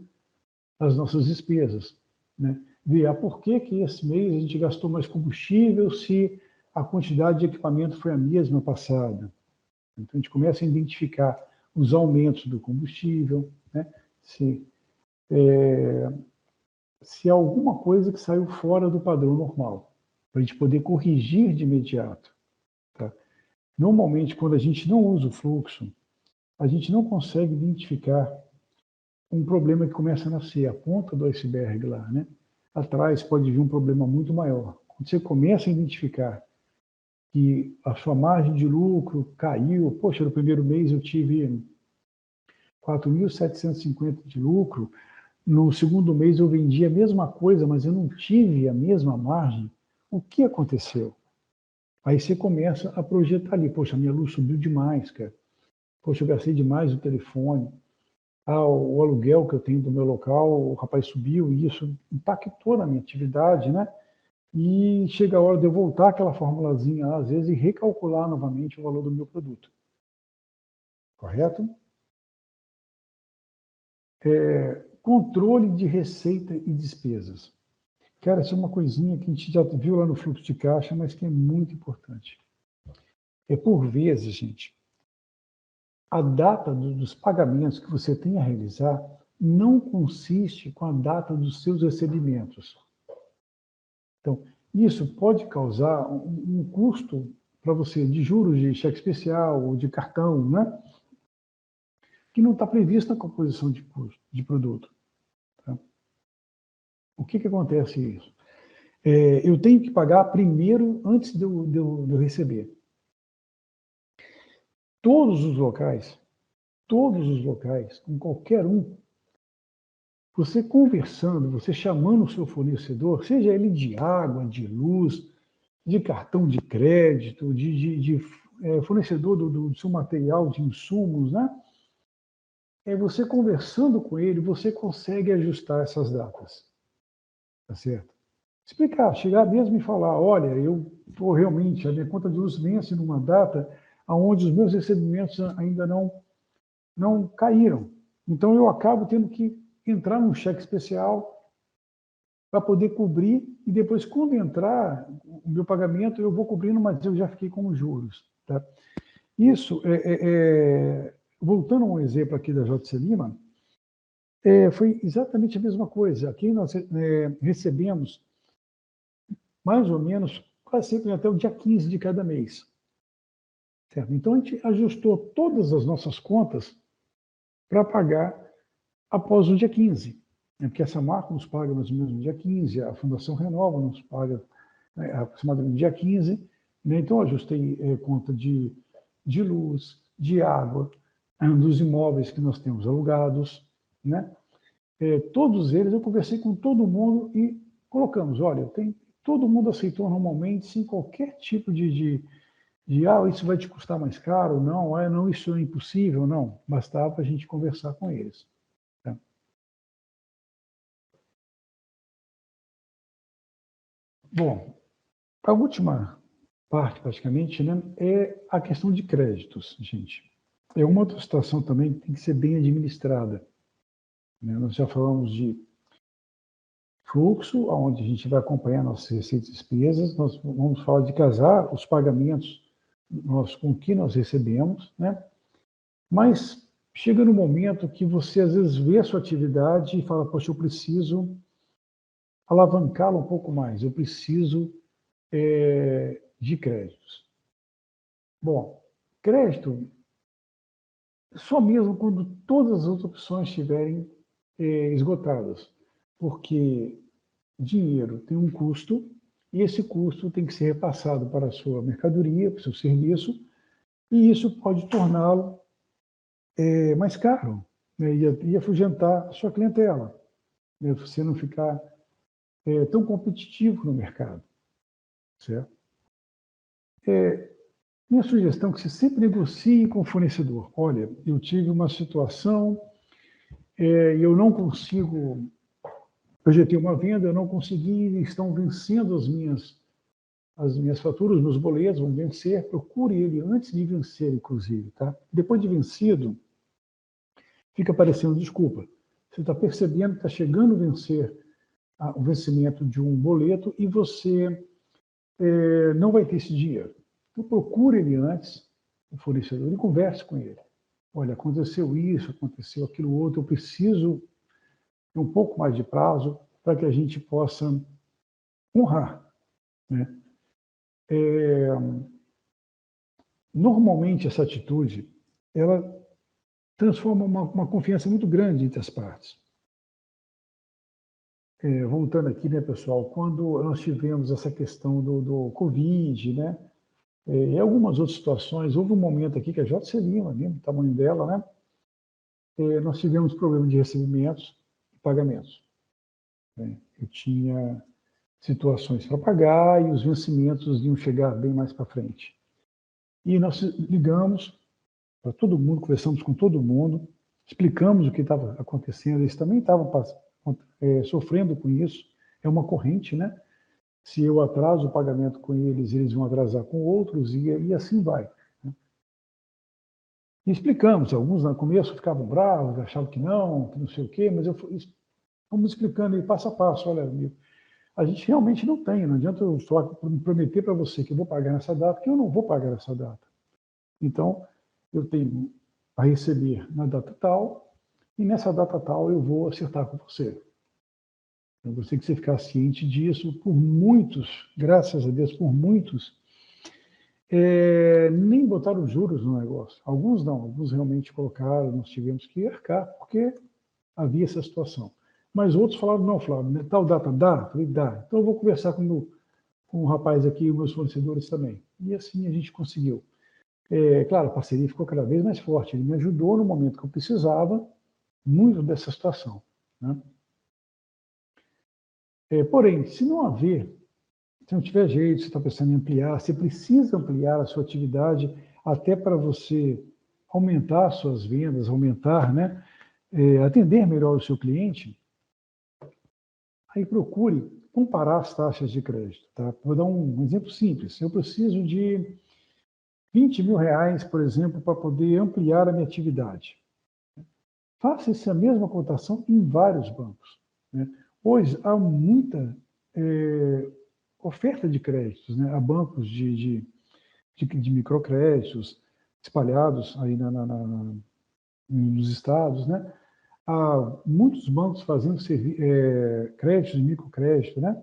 as nossas despesas. Né? Ver por que esse mês a gente gastou mais combustível se a quantidade de equipamento foi a mesma passada. Então a gente começa a identificar os aumentos do combustível, né? Se há alguma coisa que saiu fora do padrão normal, para a gente poder corrigir de imediato. Tá? Normalmente, quando a gente não usa o fluxo, a gente não consegue identificar um problema que começa a nascer, a ponta do iceberg lá, né? Atrás pode vir um problema muito maior. Quando você começa a identificar que a sua margem de lucro caiu, poxa, no primeiro mês eu tive 4.750 de lucro, no segundo mês eu vendi a mesma coisa, mas eu não tive a mesma margem, o que aconteceu? Aí você começa a projetar ali, poxa, minha luz subiu demais, cara. Poxa, eu gastei demais o telefone. O aluguel que eu tenho do meu local, o rapaz subiu, e isso impactou na minha atividade, né? E chega a hora de eu voltar aquela formulazinha lá, às vezes, e recalcular novamente o valor do meu produto. Correto? Controle de receita e despesas. Cara, isso é uma coisinha que a gente já viu lá no fluxo de caixa, mas que é muito importante. Por vezes, gente, a data dos pagamentos que você tem a realizar não consiste com a data dos seus recebimentos. Então, isso pode causar um custo para você de juros de cheque especial ou de cartão, né? Que não está previsto na composição de custo de produto. Tá? O que acontece isso? Eu tenho que pagar primeiro antes de eu receber. Todos os locais, com qualquer um, você conversando, você chamando o seu fornecedor, seja ele de água, de luz, de cartão de crédito, de fornecedor do seu material de insumos, né? Você conversando com ele, você consegue ajustar essas datas. Tá certo? Explicar, chegar mesmo e falar, olha, eu estou realmente, a minha conta de luz vence numa data onde os meus recebimentos ainda não caíram. Então, eu acabo tendo que entrar num cheque especial para poder cobrir, e depois, quando entrar o meu pagamento, eu vou cobrindo, mas eu já fiquei com os juros. Tá? Isso, voltando a um exemplo aqui da JC Lima, foi exatamente a mesma coisa. Aqui nós recebemos mais ou menos quase sempre até o dia 15 de cada mês. Certo? Então, a gente ajustou todas as nossas contas para pagar após o dia 15. Porque essa marca nos paga mais ou menos no dia 15, a Fundação Renova nos paga aproximadamente no dia 15, né? Então, eu ajustei conta de luz, de água, dos imóveis que nós temos alugados, né? Todos eles, eu conversei com todo mundo e colocamos, olha, todo mundo aceitou normalmente, sem qualquer tipo isso vai te custar mais caro, não, não, isso é impossível, não. Bastava a gente conversar com eles. Tá? Bom, a última parte, praticamente, né, é a questão de créditos, gente. É uma outra situação também que tem que ser bem administrada. Né? Nós já falamos de fluxo, onde a gente vai acompanhar nossas receitas e despesas, nós vamos falar de casar os pagamentos com o que nós recebemos, né? Mas chega no momento que você, às vezes, vê a sua atividade e fala, poxa, eu preciso alavancá-la um pouco mais, eu preciso de créditos. Bom, crédito só mesmo quando todas as outras opções estiverem esgotadas, porque dinheiro tem um custo e esse custo tem que ser repassado para a sua mercadoria, para o seu serviço, e isso pode torná-lo mais caro, né, e afugentar a sua clientela, né, você não ficar tão competitivo no mercado, certo? Minha sugestão é que você sempre negocie com o fornecedor. Olha, eu tive uma situação e eu não consigo, projetei uma venda, eu não consegui, estão vencendo as minhas faturas, meus boletos vão vencer, procure ele antes de vencer, inclusive, tá? Depois de vencido, fica aparecendo desculpa. Você está percebendo que está chegando a vencer o vencimento de um boleto e você não vai ter esse dinheiro. Então, procure ele antes, o fornecedor, e converse com ele. Olha, aconteceu isso, aconteceu aquilo outro, eu preciso de um pouco mais de prazo para que a gente possa honrar, né? Normalmente, essa atitude, ela transforma uma confiança muito grande entre as partes. Voltando aqui, né, pessoal, quando nós tivemos essa questão do Covid, né, e algumas outras situações, houve um momento aqui que a JC Lima, né, o tamanho dela, né, nós tivemos problema de recebimentos e pagamentos. Né? Eu tinha situações para pagar e os vencimentos iam chegar bem mais para frente. E nós ligamos para todo mundo, conversamos com todo mundo, explicamos o que estava acontecendo, eles também estavam sofrendo com isso, é uma corrente, né? Se eu atraso o pagamento com eles, eles vão atrasar com outros e assim vai. Né? E explicamos, alguns no começo ficavam bravos, achavam que não sei o quê, mas fomos explicando aí passo a passo, olha, amigo, a gente realmente não tem, não adianta eu só prometer para você que eu vou pagar nessa data, que eu não vou pagar nessa data. Então, eu tenho a receber na data tal, e nessa data tal eu vou acertar com você. Eu gostaria que você ficasse ciente disso. Por muitos, graças a Deus, por muitos, nem botaram juros no negócio. Alguns não, alguns realmente colocaram, nós tivemos que arcar, porque havia essa situação. Mas outros falaram, não, Flávio, tal data dá? Eu falei, dá. Então eu vou conversar com o rapaz aqui, os meus fornecedores também. E assim a gente conseguiu. Claro, a parceria ficou cada vez mais forte. Ele me ajudou no momento que eu precisava, muito dessa situação. Né? Porém, se não tiver jeito, você está pensando em ampliar, você precisa ampliar a sua atividade até para você aumentar suas vendas, aumentar, né, atender melhor o seu cliente, aí procure comparar as taxas de crédito. Tá? Vou dar um exemplo simples. Eu preciso de 20 mil reais, por exemplo, para poder ampliar a minha atividade. Faça essa mesma cotação em vários bancos. Né? Hoje há muita oferta de créditos, né? Há bancos de microcréditos espalhados aí nos estados, né? Há muitos bancos fazendo créditos e microcrédito, né?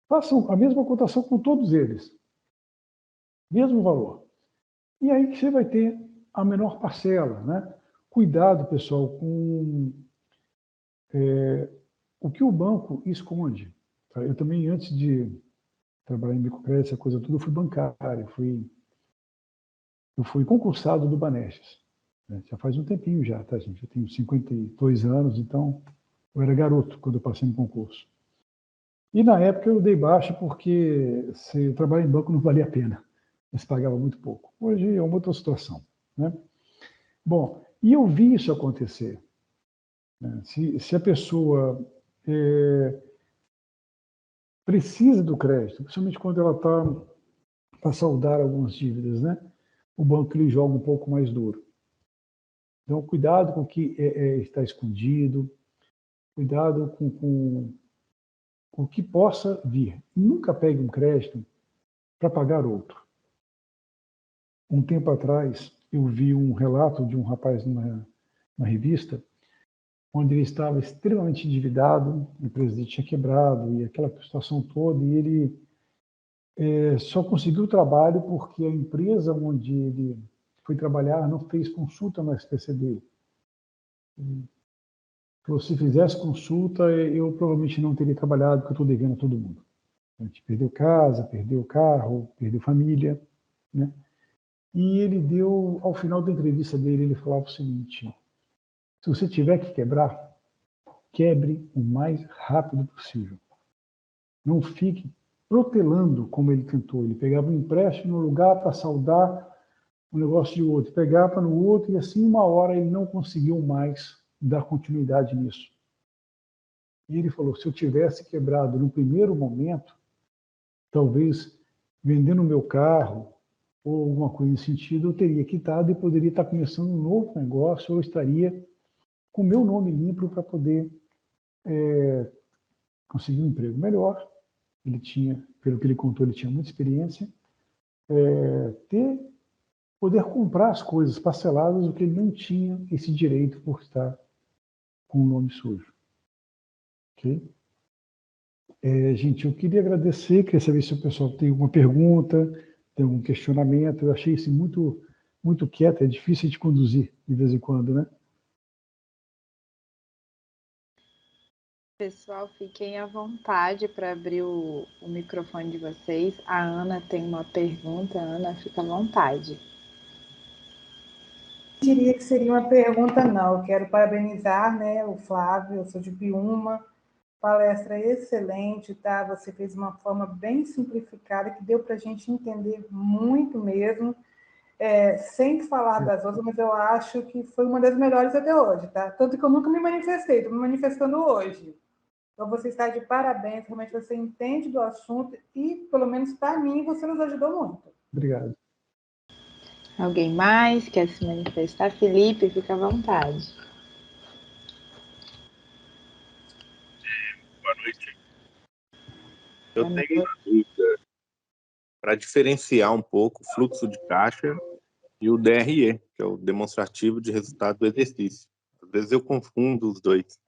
Façam a mesma cotação com todos eles, mesmo valor. E aí você vai ter a menor parcela, né? Cuidado, pessoal, com o que o banco esconde. Tá? Eu também, antes de trabalhar em microcrédito, essa coisa toda, eu fui bancário, eu fui concursado do Banestes. Né? Já faz um tempinho já, tá, gente? Eu tenho 52 anos, então eu era garoto quando eu passei no concurso. E na época eu dei baixa porque se trabalhar em banco não valia a pena. Eles pagavam muito pouco. Hoje é uma outra situação, né? Bom, e eu vi isso acontecer. Né? Se a pessoa precisa do crédito, principalmente quando ela está para saldar algumas dívidas, né? O banco lhe joga um pouco mais duro. Então, cuidado com o que está escondido, cuidado com o que possa vir. Nunca pegue um crédito para pagar outro. Um tempo atrás, eu vi um relato de um rapaz numa revista, onde ele estava extremamente endividado, a empresa dele tinha quebrado, e aquela situação toda, e ele só conseguiu trabalho porque a empresa onde ele foi trabalhar não fez consulta no SPC dele. Se fizesse consulta, eu provavelmente não teria trabalhado, porque eu estou devendo a todo mundo. A gente perdeu casa, perdeu carro, perdeu família, né? E ele deu, ao final da entrevista dele, ele falava o seguinte: se você tiver que quebrar, quebre o mais rápido possível. Não fique protelando como ele tentou. Ele pegava um empréstimo no lugar para saldar um negócio de outro, pegava no outro, e assim, uma hora ele não conseguiu mais dar continuidade nisso. E ele falou: se eu tivesse quebrado no primeiro momento, talvez vendendo o meu carro ou alguma coisa nesse sentido, eu teria quitado e poderia estar começando um novo negócio, ou estaria com o meu nome limpo para poder conseguir um emprego melhor. Ele tinha, pelo que ele contou, ele tinha muita experiência, poder comprar as coisas parceladas, o que ele não tinha esse direito por estar com o nome sujo. Ok? Gente, eu queria agradecer, queria saber se o pessoal tem alguma pergunta, tem algum questionamento. Eu achei isso muito quieto, é difícil de conduzir de vez em quando, né? Pessoal, fiquem à vontade para abrir o microfone de vocês. A Ana tem uma pergunta. Ana, fica à vontade. Eu diria que seria uma pergunta, não. Eu quero parabenizar, né, o Flávio, eu sou de Piúma, palestra excelente, tá? Você fez uma forma bem simplificada, que deu para a gente entender muito mesmo, sem falar das outras, mas eu acho que foi uma das melhores até hoje, tá? Tanto que eu nunca me manifestei, estou me manifestando hoje. Então, você está de parabéns, realmente você entende do assunto e, pelo menos para mim, você nos ajudou muito. Obrigado. Alguém mais quer se manifestar? Felipe, fica à vontade. Boa noite. Eu tenho uma dúvida para diferenciar um pouco o fluxo de caixa e o DRE, que é o demonstrativo de resultado do exercício. Às vezes eu confundo os dois.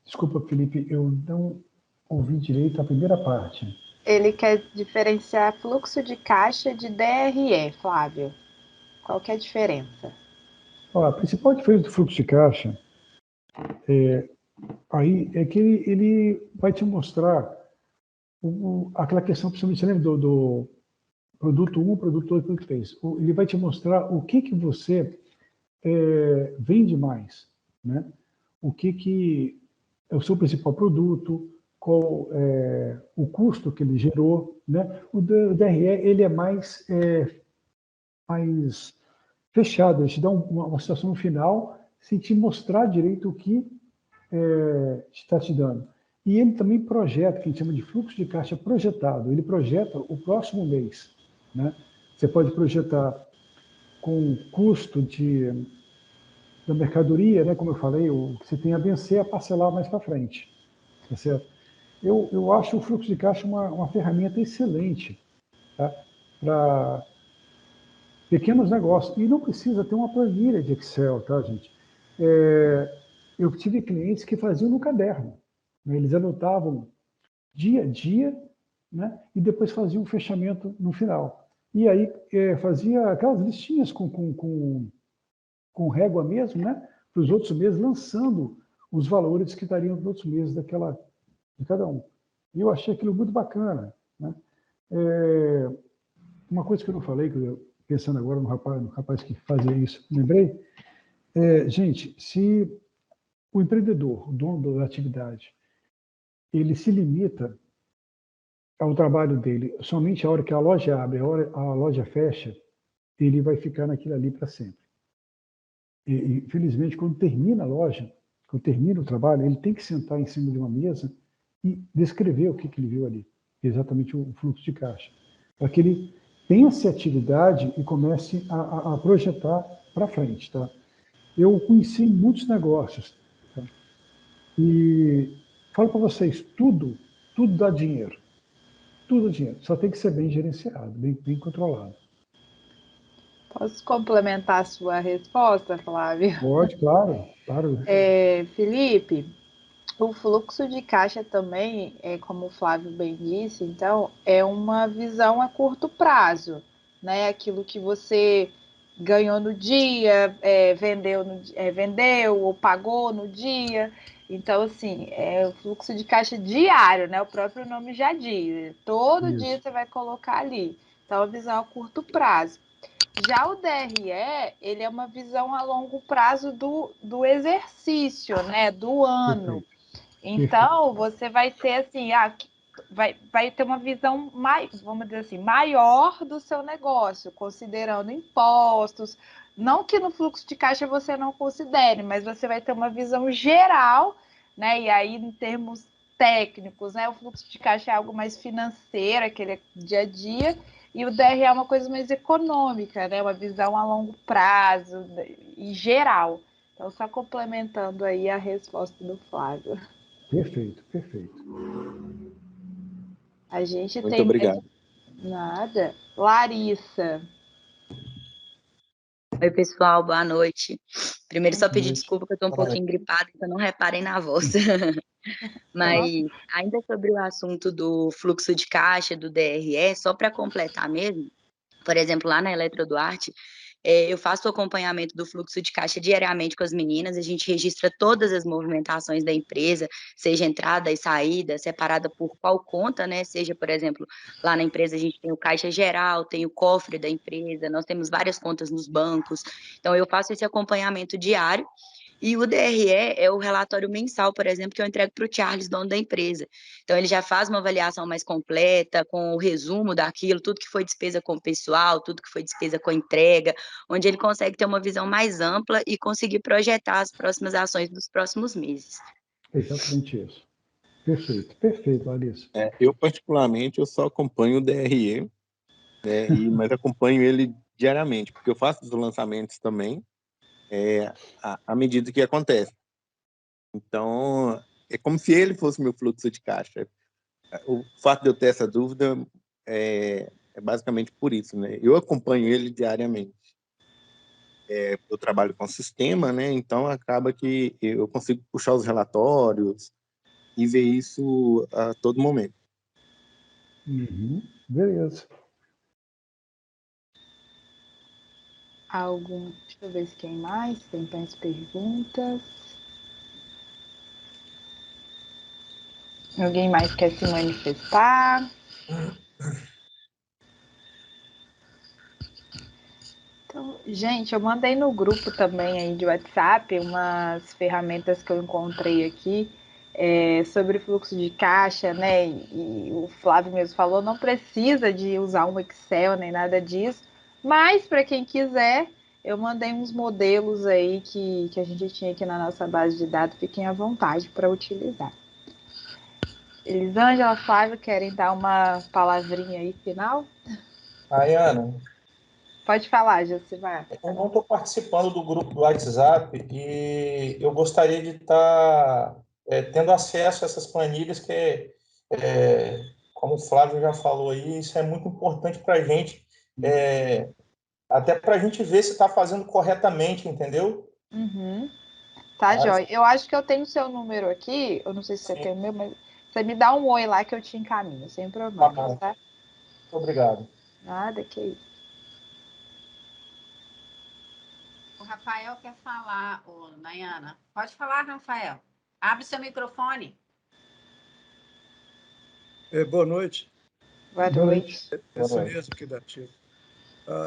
Desculpa, Felipe, eu não ouvi direito a primeira parte. Ele quer diferenciar fluxo de caixa de DRE, Flávio. Qual que é a diferença? A principal diferença do fluxo de caixa aí é que ele vai te mostrar aquela questão, principalmente, você lembra do produto 1, produto 2, produto 3. Ele vai te mostrar o que você vende mais, né? O que é o seu principal produto, qual o custo que ele gerou, né? O DRE, ele é mais fechado, ele te dá uma situação no final sem te mostrar direito o que está te dando. E ele também projeta, que a gente chama de fluxo de caixa projetado. Ele projeta o próximo mês, né? Você pode projetar com custo da mercadoria, né? Como eu falei, o que você tem a vencer, a parcelar mais para frente. Tá certo? Eu acho o fluxo de caixa uma ferramenta excelente, tá? Para pequenos negócios. E não precisa ter uma planilha de Excel, tá, gente? Eu tive clientes que faziam no caderno, né? Eles anotavam dia a dia, né? E depois faziam um fechamento no final. E aí fazia aquelas listinhas com régua mesmo, né? Para os outros meses, lançando os valores que estariam nos outros meses de cada um. E eu achei aquilo muito bacana, né? Uma coisa que eu não falei, que pensando agora no rapaz que fazia isso, lembrei, gente, se o empreendedor, o dono da atividade, ele se limita ao trabalho dele somente a hora que a loja abre, a hora a loja fecha, ele vai ficar naquilo ali para sempre. E, infelizmente, quando termina a loja, quando termina o trabalho, ele tem que sentar em cima de uma mesa e descrever o que ele viu ali, exatamente o fluxo de caixa, para que ele pense a atividade e comece a projetar para frente. Tá? Eu conheci muitos negócios, tá? E falo para vocês, tudo dá dinheiro. Tudo dá dinheiro. Só tem que ser bem gerenciado, bem controlado. Posso complementar a sua resposta, Flávio? Pode, claro. Felipe, o fluxo de caixa também, como o Flávio bem disse, então, é uma visão a curto prazo, né? Aquilo que você ganhou no dia, vendeu ou pagou no dia. Então, assim, é o fluxo de caixa diário, né? O próprio nome já diz. Todo dia você vai colocar ali. Então, a visão a curto prazo. Já o DRE, ele é uma visão a longo prazo do exercício, né? Do ano. Perfeito. Então, você vai ter assim, vai ter uma visão vamos dizer assim, maior do seu negócio, considerando impostos. Não que no fluxo de caixa você não considere, mas você vai ter uma visão geral, né? E aí, em termos técnicos, né? O fluxo de caixa é algo mais financeiro, aquele dia a dia, e o DRE é uma coisa mais econômica, né? Uma visão a longo prazo e geral. Então, só complementando aí a resposta do Flávio. Perfeito. A gente Muito tem obrigado. nada. Larissa. Oi, pessoal, boa noite. Primeiro, só pedir desculpa que eu estou um pouquinho gripada, então não reparem na voz. Mas, ainda sobre o assunto do fluxo de caixa, do DRE, só para completar mesmo, por exemplo, lá na Eletro Duarte, eu faço o acompanhamento do fluxo de caixa diariamente com as meninas, a gente registra todas as movimentações da empresa, seja entrada e saída, separada por qual conta, né? Seja, por exemplo, lá na empresa a gente tem o caixa geral, tem o cofre da empresa, nós temos várias contas nos bancos, então eu faço esse acompanhamento diário. E o DRE é o relatório mensal, por exemplo, que eu entrego para o Charles, dono da empresa. Então, ele já faz uma avaliação mais completa, com o resumo daquilo, tudo que foi despesa com o pessoal, tudo que foi despesa com a entrega, onde ele consegue ter uma visão mais ampla e conseguir projetar as próximas ações dos próximos meses. Exatamente isso. Perfeito, Larissa. Eu, particularmente, eu só acompanho o DRE, né, mas acompanho ele diariamente, porque eu faço os lançamentos também, à medida que acontece. Então, é como se ele fosse meu fluxo de caixa. O fato de eu ter essa dúvida é basicamente por isso, né? Eu acompanho ele diariamente. Eu trabalho com sistema, né? Então acaba que eu consigo puxar os relatórios e ver isso a todo momento. Beleza. Deixa eu ver se tem mais perguntas. Alguém mais quer se manifestar? Então, gente, eu mandei no grupo também aí de WhatsApp umas ferramentas que eu encontrei aqui sobre fluxo de caixa, né? E o Flávio mesmo falou, não precisa de usar um Excel nem nada disso, mas para quem quiser, eu mandei uns modelos aí que a gente tinha aqui na nossa base de dados, fiquem à vontade para utilizar. Elisângela, Flávio, querem dar uma palavrinha aí final? Ana, Pode falar, Josimar. eu não estou participando do grupo do WhatsApp e eu gostaria de estar tendo acesso a essas planilhas como o Flávio já falou aí, isso é muito importante para a gente, até para a gente ver se está fazendo corretamente, entendeu? Uhum. Tá, Joy. Eu acho que eu tenho o seu número aqui. Eu não sei se você tem o meu, mas você me dá um oi lá que eu te encaminho, sem Tá problema, bom. tá? Muito obrigado. Nada, que isso. O Rafael quer falar, Nayana. Pode falar, Rafael. Abre seu microfone. Boa noite. Boa noite. Esse mesmo aqui da Ativa.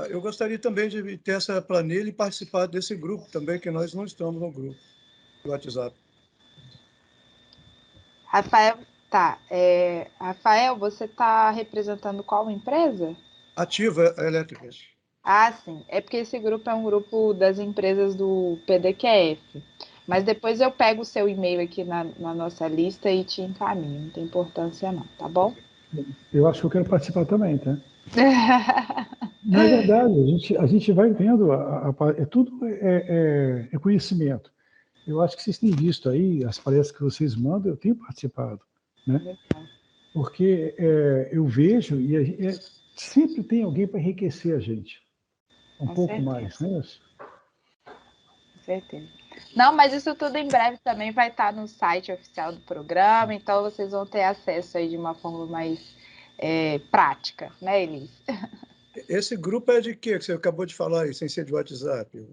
Eu gostaria também de ter essa planilha e participar desse grupo também, que nós não estamos no grupo do WhatsApp. Rafael, tá. Rafael, você está representando qual empresa? Ativa Elétricas. Ah, sim. É porque esse grupo é um grupo das empresas do PDQF. Mas depois eu pego o seu e-mail aqui na nossa lista e te encaminho. Não tem importância não, tá bom? Eu acho que eu quero participar também, tá? Na verdade, a gente vai vendo, tudo é conhecimento. Eu acho que vocês têm visto aí, as palestras que vocês mandam, eu tenho participado, né? Legal. Porque eu vejo e sempre tem alguém para enriquecer a gente. Um Com pouco certeza. mais, não é isso? Com certeza. Não, mas isso tudo em breve também vai estar no site oficial do programa, então vocês vão ter acesso aí de uma forma mais prática, né, Elis? Esse grupo é de quê que você acabou de falar aí, sem ser de WhatsApp?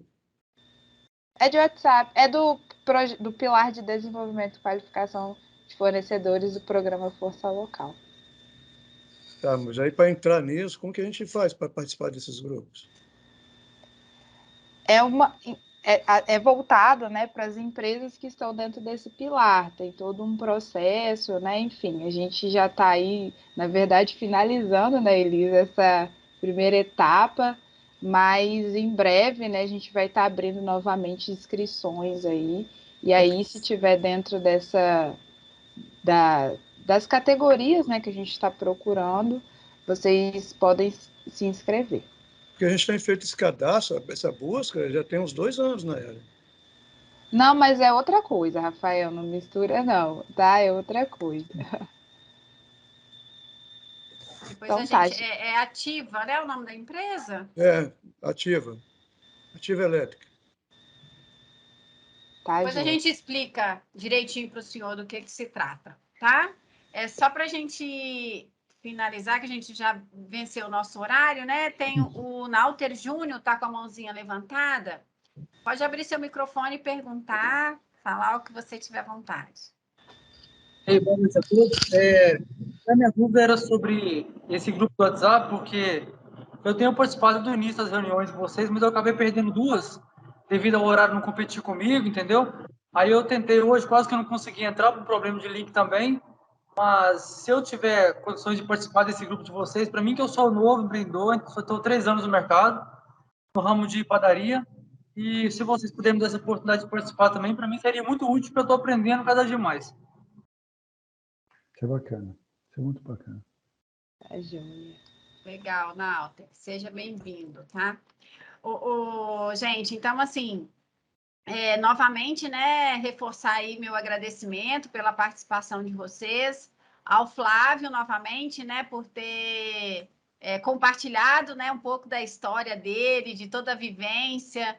É de WhatsApp, é do Pilar de Desenvolvimento e Qualificação de Fornecedores do Programa Força Local. Tá, mas aí para entrar nisso, como que a gente faz para participar desses grupos? É voltado, né, para as empresas que estão dentro desse pilar. Tem todo um processo, né? Enfim, a gente já está aí, na verdade, finalizando, né, Elisa, essa primeira etapa, mas em breve, né, a gente vai estar abrindo novamente inscrições aí. E aí, se tiver dentro das categorias, né, que a gente está procurando, vocês podem se inscrever. Porque a gente tem feito esse cadastro, essa busca, já tem uns 2 anos na área. Não, mas é outra coisa, Rafael, não mistura não, tá? É outra coisa. Depois Então a tá, gente é Ativa, né? O nome da empresa? Ativa Elétrica. tá, Depois a gente. gente explica direitinho para o senhor do que se trata, tá? É só para a gente finalizar, que a gente já venceu o nosso horário, né? Tem o Nauter Júnior, tá com a mãozinha levantada. Pode abrir seu microfone e perguntar, falar o que você tiver vontade. Boa noite a todos. A minha dúvida era sobre esse grupo do WhatsApp, porque eu tenho participado do início das reuniões de vocês, mas eu acabei perdendo 2, devido ao horário não competir comigo, entendeu? Aí eu tentei hoje, quase que eu não consegui entrar, por problema de link também, mas se eu tiver condições de participar desse grupo de vocês, para mim que eu sou novo, empreendedor, só estou 3 anos no mercado, no ramo de padaria, e se vocês puderem me dar essa oportunidade de participar também, para mim seria muito útil, porque eu estou aprendendo cada dia mais. Isso é bacana. Isso é muito bacana. Tá, joia. Legal, Nauter. Seja bem-vindo, tá? Gente, então, assim, novamente, né, reforçar aí meu agradecimento pela participação de vocês, ao Flávio, novamente, né, por ter compartilhado, né, um pouco da história dele, de toda a vivência,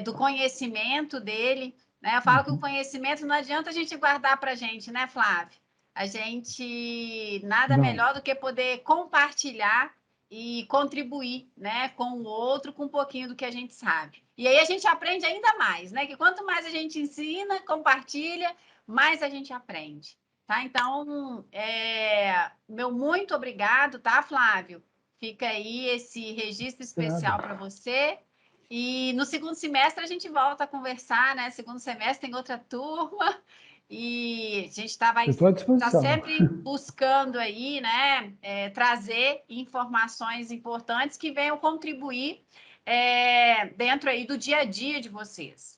do conhecimento dele, né? Eu falo que o conhecimento não adianta a gente guardar para a gente, né, Flávio? A gente nada melhor do que poder compartilhar e contribuir, né, com o outro com um pouquinho do que a gente sabe. E aí a gente aprende ainda mais, né? Que quanto mais a gente ensina, compartilha, mais a gente aprende, tá? Então, meu muito obrigado, tá, Flávio? Fica aí esse registro especial para você. E no segundo semestre a gente volta a conversar, né? Segundo semestre tem outra turma. E a gente tá sempre buscando aí, né, trazer informações importantes que venham contribuir dentro aí do dia a dia de vocês.